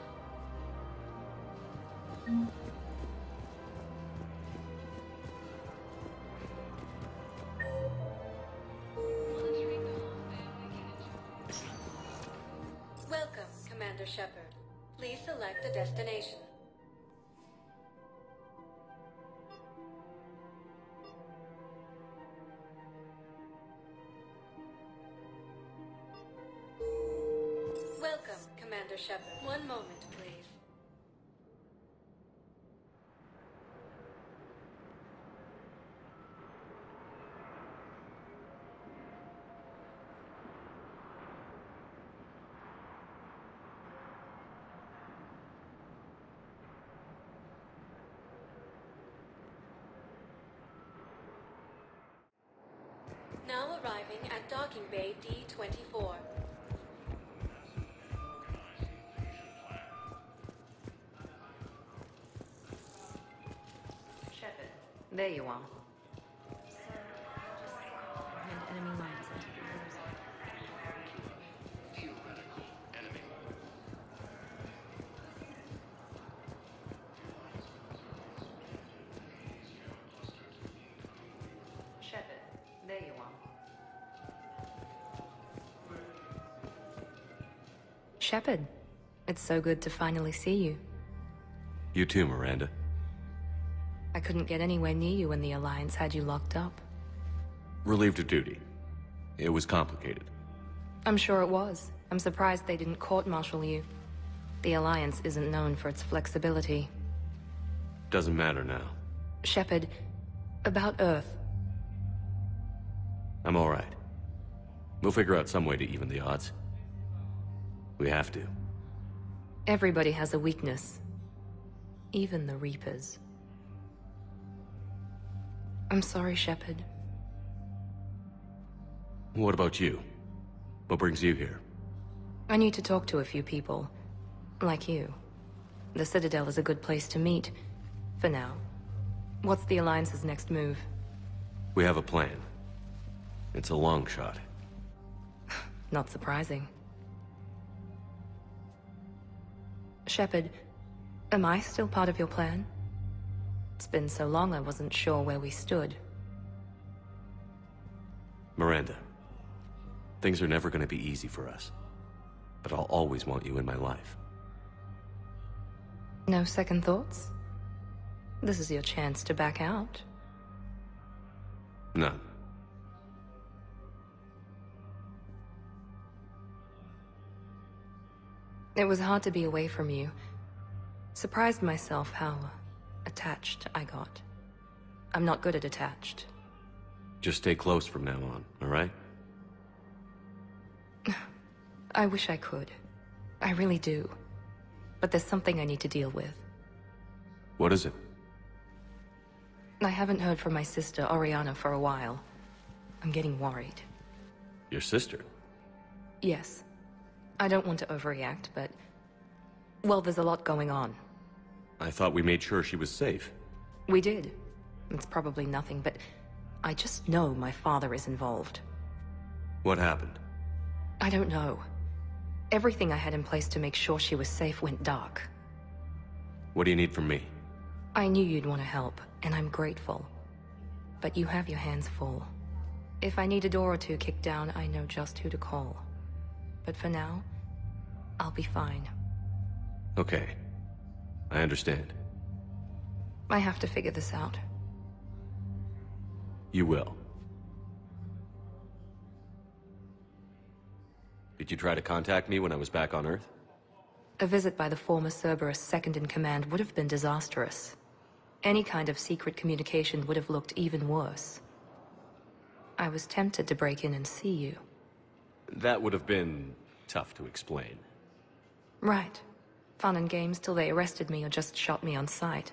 Welcome, Commander Shepard. Please select a destination. Commander Shepard. One moment, please. Now arriving at Docking Bay D-24.
Shepard, there you are. And enemy lines.
Theoretical enemy.
Shepard, there you are.
Shepard, it's so good to finally see you.
You too, Miranda.
I couldn't get anywhere near you when the Alliance had you locked up.
Relieved of duty. It was complicated.
I'm sure it was. I'm surprised they didn't court-martial you. The Alliance isn't known for its flexibility.
Doesn't matter now.
Shepard, about Earth.
I'm all right. We'll figure out some way to even the odds. We have to.
Everybody has a weakness. Even the Reapers. I'm sorry, Shepard.
What about you? What brings you here?
I need to talk to a few people. Like you. The Citadel is a good place to meet. For now. What's the Alliance's next move?
We have a plan. It's a long shot.
Not surprising. Shepard, am I still part of your plan? It's been so long I wasn't sure where we stood.
Miranda, things are never going to be easy for us. But I'll always want you in my life.
No second thoughts? This is your chance to back out.
None.
It was hard to be away from you. Surprised myself how attached I got. I'm not good at attached.
Just stay close from now on, all right?
I wish I could. I really do. But there's something I need to deal with.
What is it?
I haven't heard from my sister, Oriana, for a while. I'm getting worried.
Your sister?
Yes. I don't want to overreact, but... well, there's a lot going on.
I thought we made sure she was safe.
We did. It's probably nothing, but... I just know my father is involved.
What happened?
I don't know. Everything I had in place to make sure she was safe went dark.
What do you need from me?
I knew you'd want to help, and I'm grateful. But you have your hands full. If I need a door or two kicked down, I know just who to call. But for now, I'll be fine.
Okay. I understand.
I have to figure this out.
You will. Did you try to contact me when I was back on Earth?
A visit by the former Cerberus second-in-command would have been disastrous. Any kind of secret communication would have looked even worse. I was tempted to break in and see you.
That would have been tough to explain.
Right. Fun and games till they arrested me or just shot me on sight.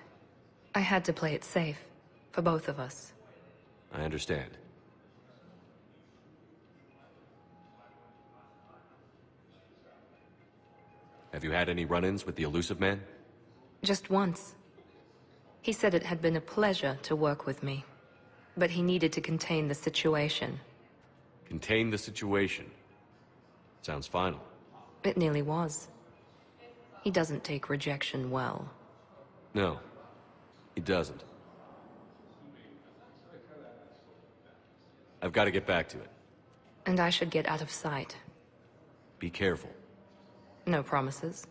I had to play it safe. For both of us.
I understand. Have you had any run-ins with the Elusive Man?
Just once. He said it had been a pleasure to work with me. But he needed to contain the situation.
Contain the situation. Sounds final.
It nearly was. He doesn't take rejection well.
No, he doesn't. I've got to get back to it.
And I should get out of sight.
Be careful.
No promises.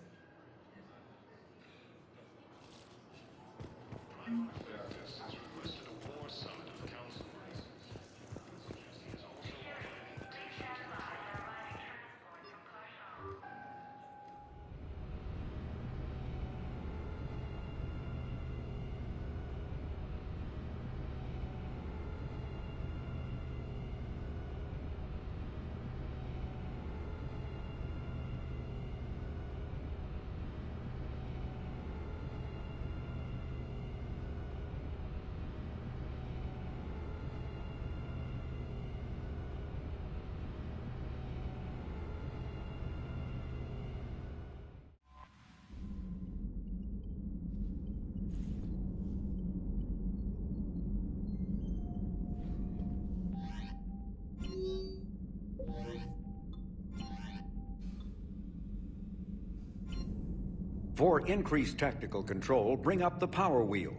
For increased tactical control, bring up the power wheel.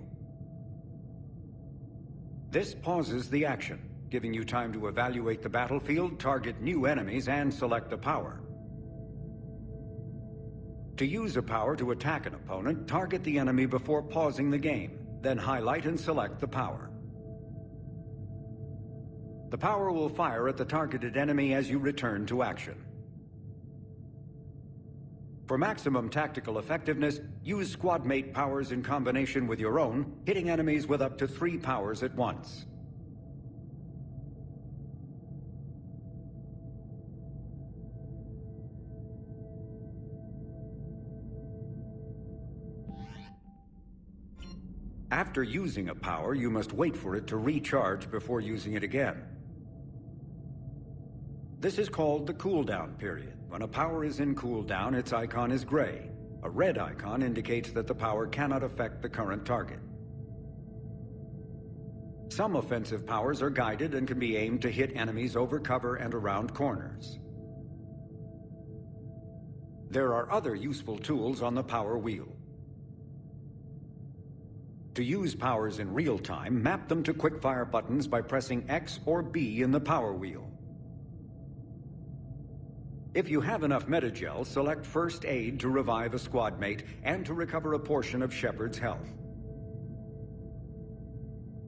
This pauses the action, giving you time to evaluate the battlefield, target new enemies, and select a power. To use a power to attack an opponent, target the enemy before pausing the game, then highlight and select the power. The power will fire at the targeted enemy as you return to action. For maximum tactical effectiveness, use squad mate powers in combination with your own, hitting enemies with up to 3 powers at once. After using a power, you must wait for it to recharge before using it again. This is called the cooldown period. When a power is in cooldown, its icon is gray. A red icon indicates that the power cannot affect the current target. Some offensive powers are guided and can be aimed to hit enemies over cover and around corners. There are other useful tools on the power wheel. To use powers in real time, map them to quickfire buttons by pressing X or B in the power wheel. If you have enough metagel, select First Aid to revive a squad mate and to recover a portion of Shepard's health.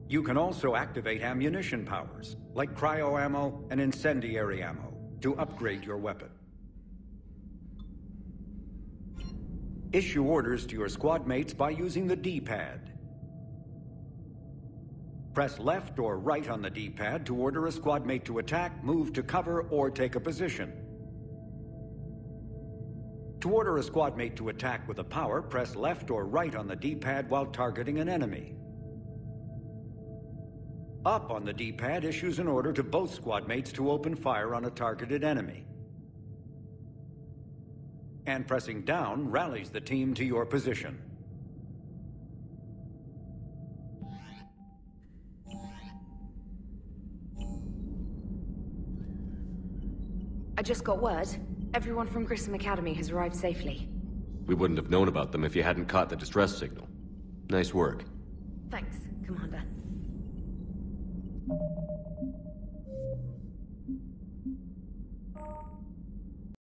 You can also activate ammunition powers, like cryo ammo and incendiary ammo, to upgrade your weapon. Issue orders to your squad mates by using the D-pad. Press left or right on the D-pad to order a squad mate to attack, move to cover, or take a position. To order a squad mate to attack with a power, press left or right on the D-pad while targeting an enemy. Up on the D-pad issues an order to both squad mates to open fire on a targeted enemy. And pressing down rallies the team to your position.
I just got word. Everyone from Grissom Academy has arrived safely.
We wouldn't have known about them if you hadn't caught the distress signal. Nice work.
Thanks, Commander.